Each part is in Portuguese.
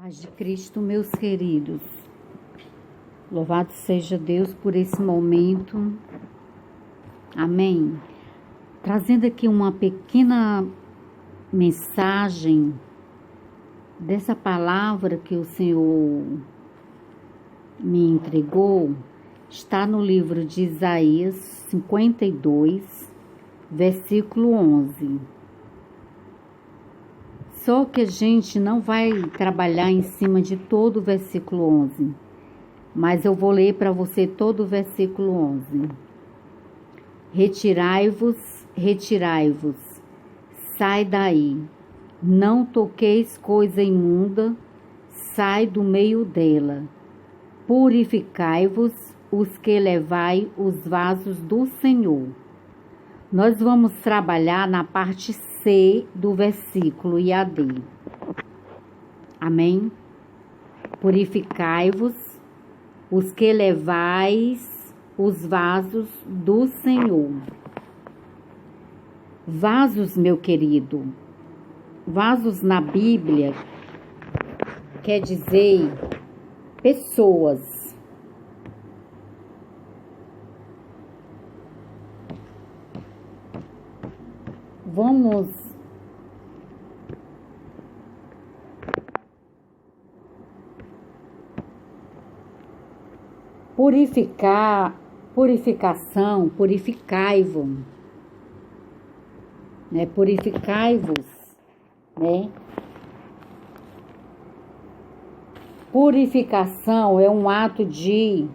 Paz de Cristo, meus queridos. Louvado seja Deus por esse momento. Amém. Trazendo aqui uma pequena mensagem dessa palavra que o Senhor me entregou, está no livro de Isaías 52, versículo 11. Só que a gente não vai trabalhar em cima de todo o versículo 11, mas eu vou ler para você todo o versículo 11. Retirai-vos, retirai-vos, sai daí, não toqueis coisa imunda, sai do meio dela. Purificai-vos, os que levai os vasos do Senhor. Nós vamos trabalhar na parte C do versículo e a D. Amém? Purificai-vos, os que levais os vasos do Senhor. Vasos, meu querido. Vasos na Bíblia quer dizer pessoas. Vamos purificação, purificai-vos, né? Purificai-vos, né? Purificação é um ato de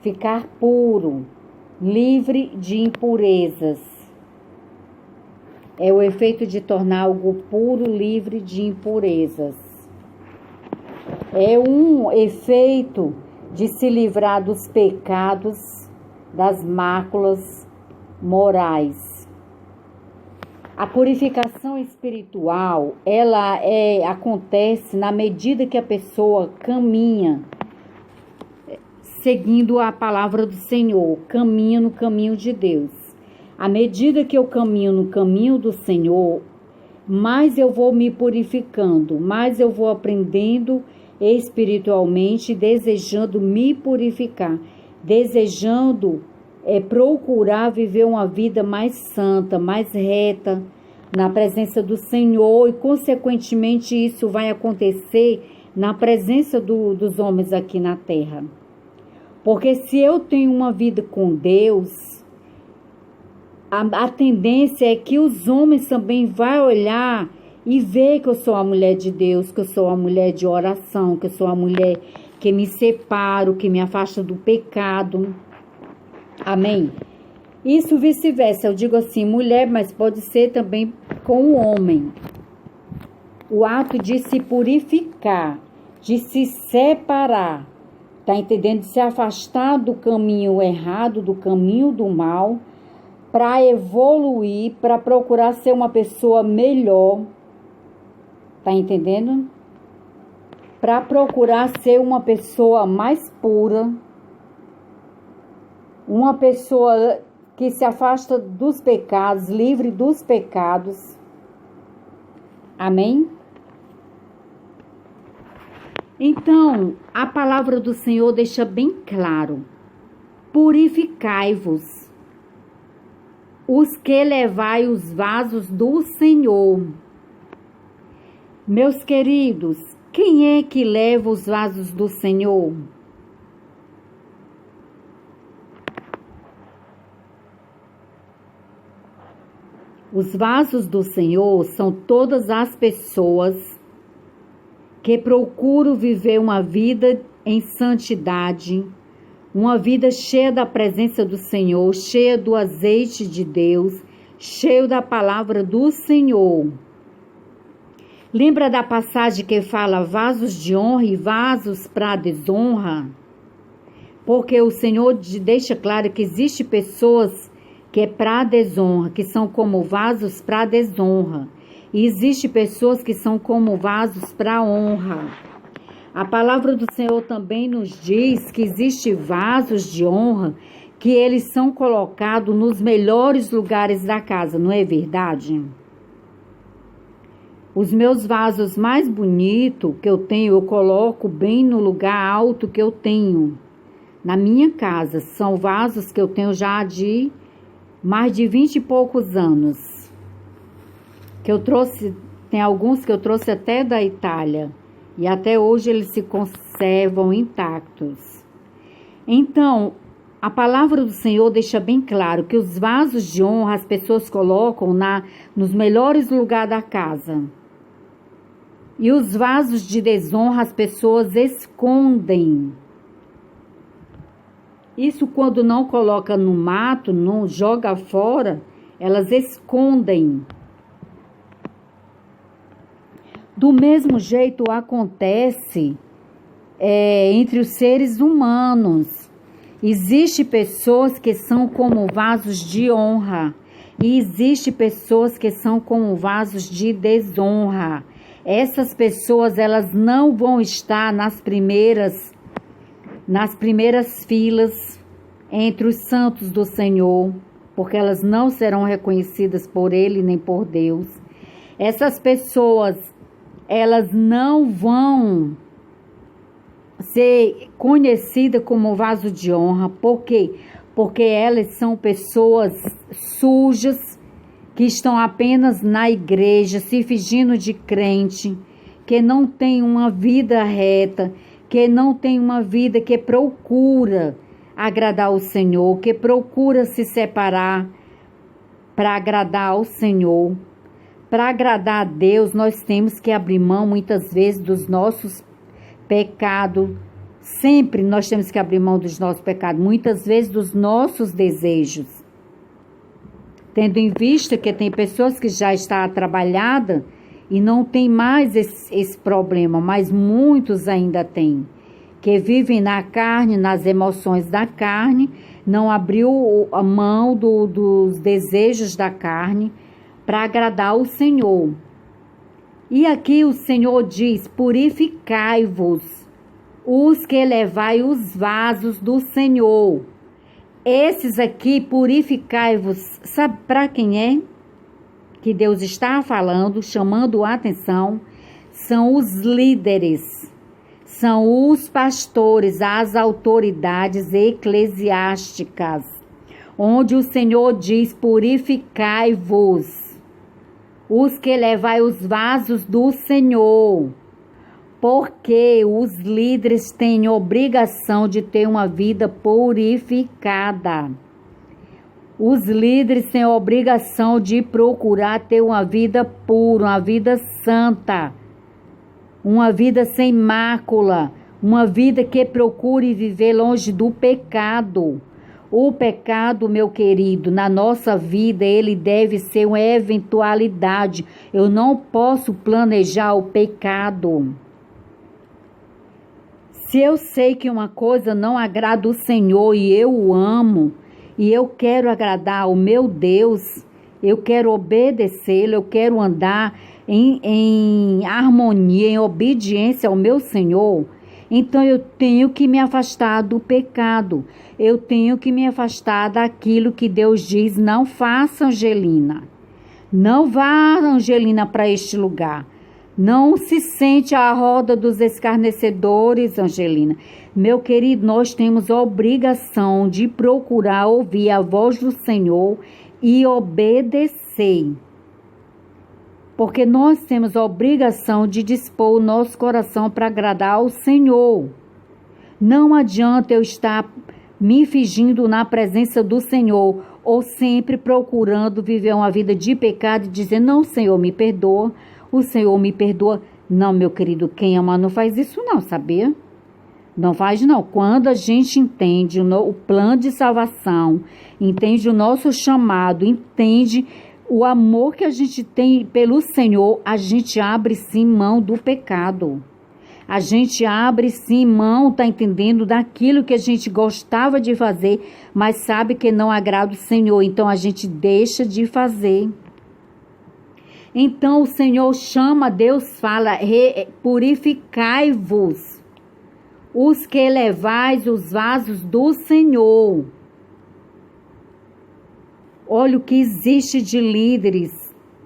ficar puro, livre de impurezas. É o efeito de tornar algo puro, livre de impurezas. É um efeito de se livrar dos pecados, das máculas morais. A purificação espiritual, ela acontece na medida que a pessoa caminha, seguindo a palavra do Senhor, caminha no caminho de Deus. À medida que eu caminho no caminho do Senhor, mais eu vou me purificando, mais eu vou aprendendo espiritualmente, desejando me purificar, desejando procurar viver uma vida mais santa, mais reta, na presença do Senhor, e consequentemente isso vai acontecer na presença dos homens aqui na terra. Porque se eu tenho uma vida com Deus, a tendência é que os homens também vão olhar e ver que eu sou a mulher de Deus, que eu sou a mulher de oração, que eu sou a mulher que me separo, que me afasta do pecado. Amém? Isso vice-versa. Eu digo assim, mulher, mas pode ser também com o homem. O ato de se purificar, de se separar, tá entendendo? De se afastar do caminho errado, do caminho do mal, para evoluir, para procurar ser uma pessoa melhor, tá entendendo? Para procurar ser uma pessoa mais pura, uma pessoa que se afasta dos pecados, livre dos pecados. Amém? Então, a palavra do Senhor deixa bem claro: purificai-vos, os que levai os vasos do Senhor. Meus queridos, quem é que leva os vasos do Senhor? Os vasos do Senhor são todas as pessoas que procuram viver uma vida em santidade, uma vida cheia da presença do Senhor, cheia do azeite de Deus, cheio da palavra do Senhor. Lembra da passagem que fala vasos de honra e vasos para desonra? Porque o Senhor deixa claro que existe pessoas que é para desonra, que são como vasos para desonra. E existe pessoas que são como vasos para honra. A palavra do Senhor também nos diz que existe vasos de honra que eles são colocados nos melhores lugares da casa, não é verdade? Os meus vasos mais bonitos que eu tenho, eu coloco bem no lugar alto que eu tenho. Na minha casa, são vasos que eu tenho já de mais de 20 e poucos anos. Que eu trouxe, tem alguns que eu trouxe até da Itália. E até hoje eles se conservam intactos. Então, a palavra do Senhor deixa bem claro que os vasos de honra as pessoas colocam nos melhores lugares da casa. E os vasos de desonra as pessoas escondem. Isso quando não coloca no mato, não joga fora, elas escondem. Do mesmo jeito acontece entre os seres humanos. Existem pessoas que são como vasos de honra e existem pessoas que são como vasos de desonra. Essas pessoas, elas não vão estar nas primeiras filas entre os santos do Senhor, porque elas não serão reconhecidas por Ele nem por Deus. Essas pessoas, elas não vão ser conhecidas como vaso de honra. Por quê? Porque elas são pessoas sujas, que estão apenas na igreja, se fingindo de crente, que não tem uma vida reta, que não tem uma vida que procura agradar o Senhor, que procura se separar para agradar ao Senhor. Para agradar a Deus, nós temos que abrir mão muitas vezes dos nossos pecados. Sempre nós temos que abrir mão dos nossos pecados, muitas vezes dos nossos desejos. Tendo em vista que tem pessoas que já estão trabalhadas e não tem mais esse problema, mas muitos ainda têm, que vivem na carne, nas emoções da carne, não abriu a mão dos desejos da carne para agradar o Senhor. E aqui o Senhor diz: purificai-vos, os que levai os vasos do Senhor. Esses aqui, purificai-vos, sabe para quem é que Deus está falando, chamando a atenção? São os líderes, são os pastores, as autoridades eclesiásticas, onde o Senhor diz: purificai-vos, os que levai os vasos do Senhor. Porque os líderes têm obrigação de ter uma vida purificada. Os líderes têm obrigação de procurar ter uma vida pura, uma vida santa, uma vida sem mácula, uma vida que procure viver longe do pecado. O pecado, meu querido, na nossa vida, ele deve ser uma eventualidade. Eu não posso planejar o pecado. Se eu sei que uma coisa não agrada o Senhor e eu o amo, e eu quero agradar o meu Deus, eu quero obedecê-lo, eu quero andar em harmonia, em obediência ao meu Senhor, então eu tenho que me afastar do pecado, eu tenho que me afastar daquilo que Deus diz: não faça, Angelina, não vá, Angelina, para este lugar. Não se sente à roda dos escarnecedores, Angelina. Meu querido, nós temos a obrigação de procurar ouvir a voz do Senhor e obedecer. Porque nós temos a obrigação de dispor o nosso coração para agradar ao Senhor. Não adianta eu estar me fingindo na presença do Senhor ou sempre procurando viver uma vida de pecado e dizer: não, Senhor, me perdoa. O Senhor me perdoa. Não, meu querido, quem ama não faz isso não, sabia? Não faz não. Quando a gente entende o plano de salvação, entende o nosso chamado, entende o amor que a gente tem pelo Senhor, a gente abre sim mão do pecado. A gente abre sim mão, tá entendendo, daquilo que a gente gostava de fazer, mas sabe que não agrada o Senhor. Então a gente deixa de fazer. Então o Senhor chama, Deus fala: purificai-vos, os que levais os vasos do Senhor. Olha o que existe de líderes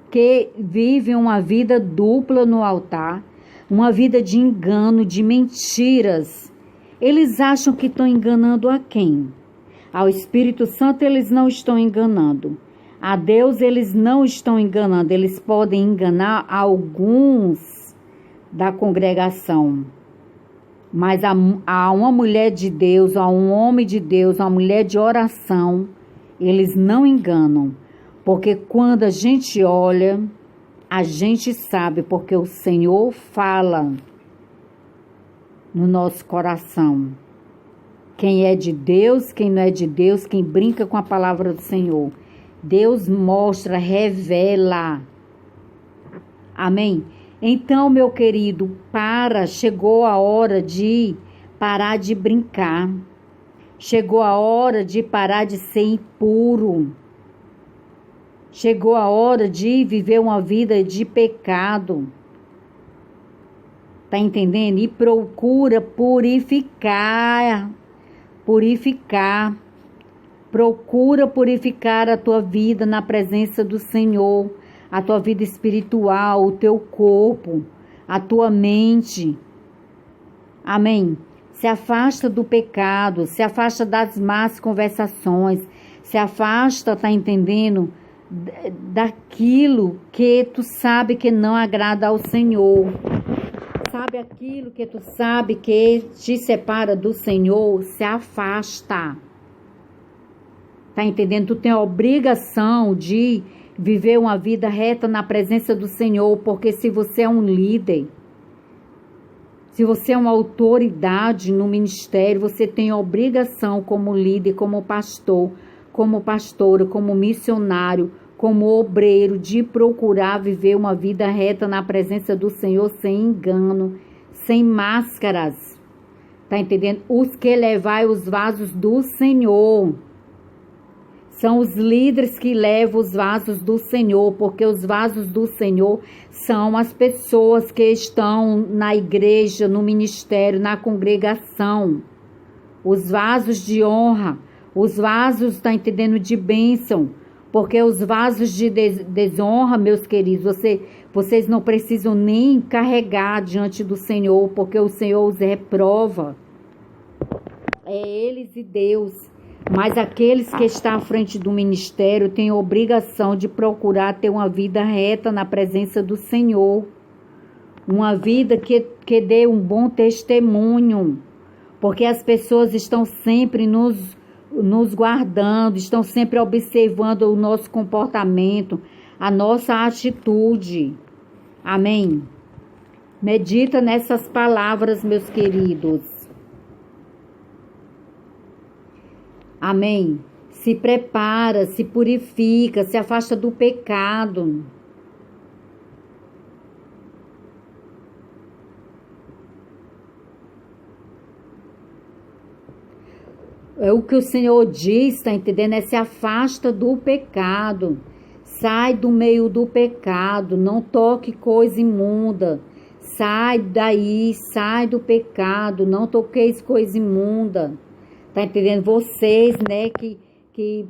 que vivem uma vida dupla no altar, uma vida de engano, de mentiras. Eles acham que estão enganando a quem? Ao Espírito Santo eles não estão enganando. A Deus eles não estão enganando. Eles podem enganar alguns da congregação. Mas a uma mulher de Deus, a um homem de Deus, a uma mulher de oração, eles não enganam. Porque quando a gente olha, a gente sabe, porque o Senhor fala no nosso coração. Quem é de Deus, quem não é de Deus, quem brinca com a palavra do Senhor. Deus mostra, revela. Amém? Então, meu querido, chegou a hora de parar de brincar. Chegou a hora de parar de ser impuro. Chegou a hora de viver uma vida de pecado. Tá entendendo? E procura purificar. Procura purificar a tua vida na presença do Senhor. A tua vida espiritual, o teu corpo, a tua mente. Amém? Se afasta do pecado, se afasta das más conversações, se afasta, tá entendendo? Daquilo que tu sabe que não agrada ao Senhor. Sabe aquilo que tu sabe que te separa do Senhor, se afasta. Tá entendendo? Tu tem a obrigação de viver uma vida reta na presença do Senhor, porque se você é um líder, se você é uma autoridade no ministério, você tem a obrigação como líder, como pastor, como pastora, como missionário, como obreiro, de procurar viver uma vida reta na presença do Senhor, sem engano, sem máscaras. Tá entendendo? Os que levai os vasos do Senhor. São os líderes que levam os vasos do Senhor, porque os vasos do Senhor são as pessoas que estão na igreja, no ministério, na congregação. Os vasos de honra, os vasos, tá entendendo, de bênção. Porque os vasos de desonra, meus queridos, vocês não precisam nem carregar diante do Senhor, porque o Senhor os reprova. É eles e Deus. Mas aqueles que estão à frente do ministério têm a obrigação de procurar ter uma vida reta na presença do Senhor. Uma vida que dê um bom testemunho. Porque as pessoas estão sempre nos guardando, estão sempre observando o nosso comportamento, a nossa atitude. Amém? Medita nessas palavras, meus queridos. Amém? Se prepara, se purifica, se afasta do pecado. É o que o Senhor diz, tá entendendo? É se afasta do pecado. Sai do meio do pecado, não toque coisa imunda. Sai daí, sai do pecado, não toqueis coisa imunda. Tá entendendo? Vocês, né, que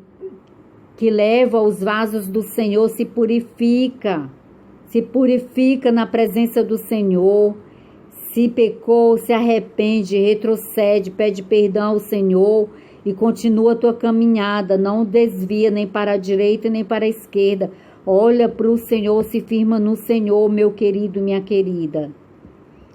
leva os vasos do Senhor, se purifica na presença do Senhor. Se pecou, se arrepende, retrocede, pede perdão ao Senhor e continua a tua caminhada. Não desvia nem para a direita nem para a esquerda. Olha para o Senhor, se firma no Senhor, meu querido, minha querida.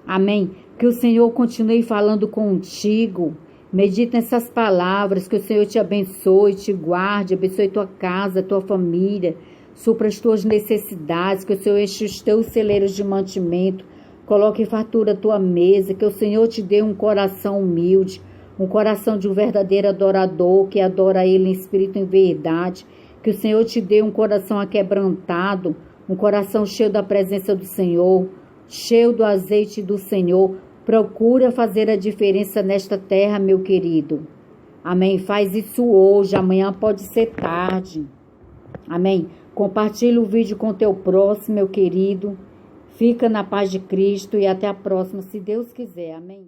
Amém? Que o Senhor continue falando contigo. Medita nessas palavras, que o Senhor te abençoe, te guarde, abençoe tua casa, tua família, supra as tuas necessidades, que o Senhor enche os teus celeiros de mantimento, coloque em fartura a tua mesa, que o Senhor te dê um coração humilde, um coração de um verdadeiro adorador, que adora Ele em espírito e em verdade, que o Senhor te dê um coração aquebrantado, um coração cheio da presença do Senhor, cheio do azeite do Senhor. Procura fazer a diferença nesta terra, meu querido. Amém? Faz isso hoje, amanhã pode ser tarde. Amém? Compartilha o vídeo com teu próximo, meu querido. Fica na paz de Cristo e até a próxima, se Deus quiser. Amém?